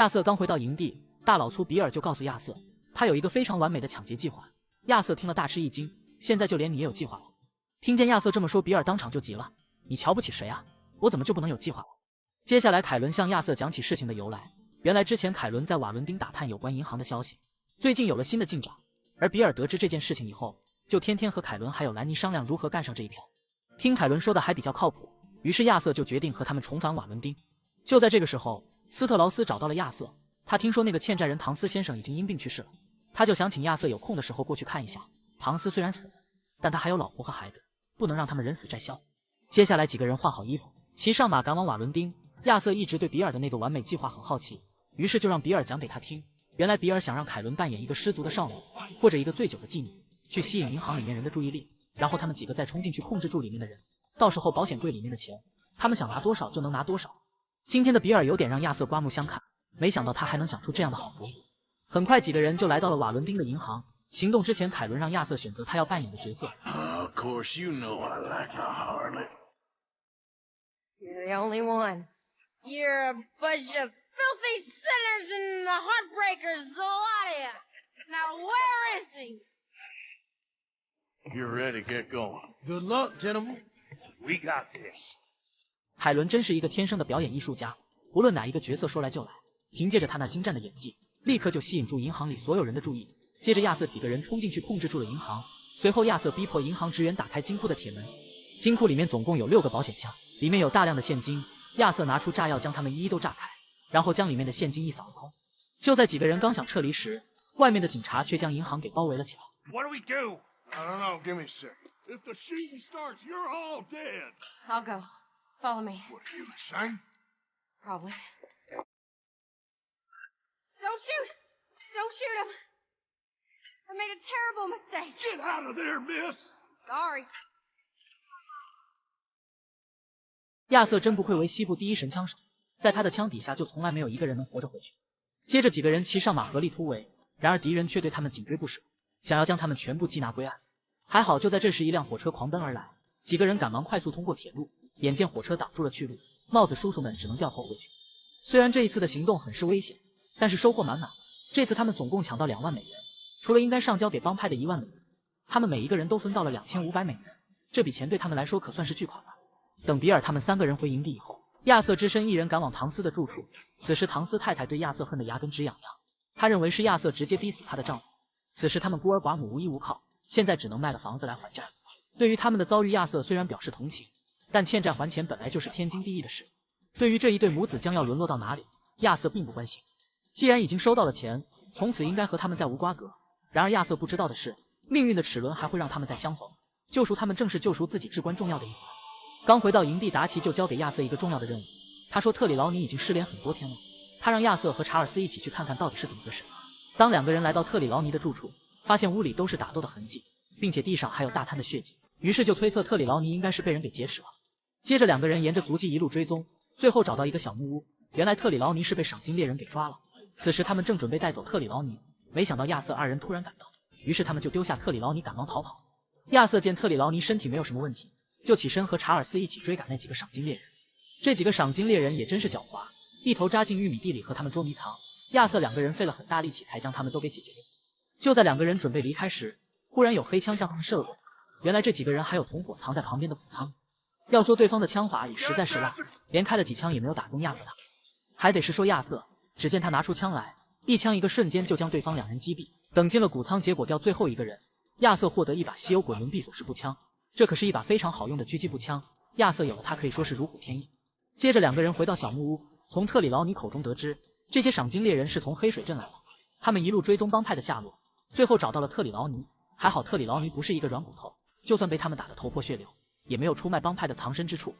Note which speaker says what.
Speaker 1: 亚瑟刚回到营地，大老粗比尔就告诉亚瑟，他有一个非常完美的抢劫计划。亚瑟听了大吃一惊，现在就连你也有计划了？听见亚瑟这么说，比尔当场就急了，你瞧不起谁啊？我怎么就不能有计划了？接下来凯伦向亚瑟讲起事情的由来，原来之前凯伦在瓦伦丁打探有关银行的消息，最近有了新的进展，而比尔得知这件事情以后，就天天和凯伦还有兰妮商量如何干上这一票。听凯伦说的还比较靠谱，于是亚瑟就决定和他们重返瓦伦丁。就在这个时候，斯特劳斯找到了亚瑟，他听说那个欠债人唐斯先生已经因病去世了，他就想请亚瑟有空的时候过去看一下。唐斯虽然死了，但他还有老婆和孩子，不能让他们人死债消。接下来几个人换好衣服，骑上马赶往瓦伦丁。亚瑟一直对比尔的那个完美计划很好奇，于是就让比尔讲给他听。原来比尔想让凯伦扮演一个失足的少女，或者一个醉酒的妓女，去吸引银行里面人的注意力，然后他们几个再冲进去控制住里面的人，到时候保险柜里面的钱，他们想拿多少就能拿多少。今天的比尔有点让亚瑟刮目相看，没想到他还能想出这样的好主意。很快几个人就来到了瓦伦丁的银行。行动之前，凯伦让亚瑟选择他要扮演的角色。
Speaker 2: Of course you know I like the harlot.
Speaker 3: You're the only one. You're a bunch of filthy sinners and the heartbreakers, the lot of you. Now where is he?
Speaker 2: You're ready to get going.
Speaker 4: Good luck, gentlemen.
Speaker 2: We got this.
Speaker 1: 凯伦真是一个天生的表演艺术家，不论哪一个角色说来就来，凭借着他那精湛的演技，立刻就吸引住银行里所有人的注意。接着亚瑟几个人冲进去控制住了银行，随后亚瑟逼迫银行职员打开金库的铁门。金库里面总共有6个保险箱，里面有大量的现金。亚瑟拿出炸药将它们一一都炸开，然后将里面的现金一扫而空。就在几个人刚想撤离时，外面的警察却将银行给包围了起来。
Speaker 2: What do we do?
Speaker 4: I don't know. Give me a sec. If the shooting starts, you're all dead.
Speaker 3: I'll go. Follow me.
Speaker 4: What are you, insane?
Speaker 3: Probably. Don't shoot! Don't shoot him! I made a terrible mistake.
Speaker 4: Get out of there, miss!
Speaker 3: Sorry.
Speaker 1: 亚瑟真不愧为西部第一神枪手，在他的枪底下就从来没有一个人能活着回去。接着几个人骑上马合力突围，然而敌人却对他们紧追不舍，想要将他们全部缉拿归案。还好就在这时，一辆火车狂奔而来，几个人赶忙快速通过铁路，眼见火车挡住了去路，帽子叔叔们只能掉头回去。虽然这一次的行动很是危险，但是收获满满。这次他们总共抢到2万美元，除了应该上交给帮派的1万美元，他们每一个人都分到了2500美元，这笔钱对他们来说可算是巨款了。等比尔他们3个人回营地以后，亚瑟只身一人赶往唐斯的住处。此时唐斯太太对亚瑟恨得牙根直痒痒，她认为是亚瑟直接逼死她的丈夫。此时他们孤儿寡母无依无靠，现在只能卖了房子来还债。对于他们的遭遇，亚瑟虽然表示同情，但欠债还钱本来就是天经地义的事。对于这一对母子将要沦落到哪里，亚瑟并不关心。既然已经收到了钱，从此应该和他们再无瓜葛。然而亚瑟不知道的是，命运的齿轮还会让他们再相逢。救赎他们正是救赎自己至关重要的一环。刚回到营地，达奇就交给亚瑟一个重要的任务。他说特里劳尼已经失联很多天了，他让亚瑟和查尔斯一起去看看到底是怎么回事。当2个人来到特里劳尼的住处，发现屋里都是打斗的痕迹，并且地上还有大滩的血迹，于是就推测特里劳尼应该是被人给劫持了。接着2个人沿着足迹一路追踪，最后找到一个小木屋。原来特里劳尼是被赏金猎人给抓了。此时他们正准备带走特里劳尼，没想到亚瑟2人突然赶到，于是他们就丢下特里劳尼赶忙逃跑。亚瑟见特里劳尼身体没有什么问题，就起身和查尔斯一起追赶那几个赏金猎人。这几个赏金猎人也真是狡猾，一头扎进玉米地里和他们捉迷藏。亚瑟2个人费了很大力气才将他们都给解决掉。就在2个人准备离开时，忽然有黑枪向他们射过。原来这几个人还有同伙藏在旁边的谷仓。要说对方的枪法也实在是烂，连开了几枪也没有打中亚瑟他。还得是说亚瑟，只见他拿出枪来，一枪一个瞬间就将对方2人击毙。等进了谷仓，结果掉最后一个人，亚瑟获得一把稀有滚轮闭锁式步枪，这可是一把非常好用的狙击步枪。亚瑟有了它可以说是如虎添翼。接着2个人回到小木屋，从特里劳尼口中得知，这些赏金猎人是从黑水镇来的。他们一路追踪帮派的下落，最后找到了特里劳尼。还好特里劳尼不是一个软骨头，就算被他们打得头破血流，也没有出卖帮派的藏身之处。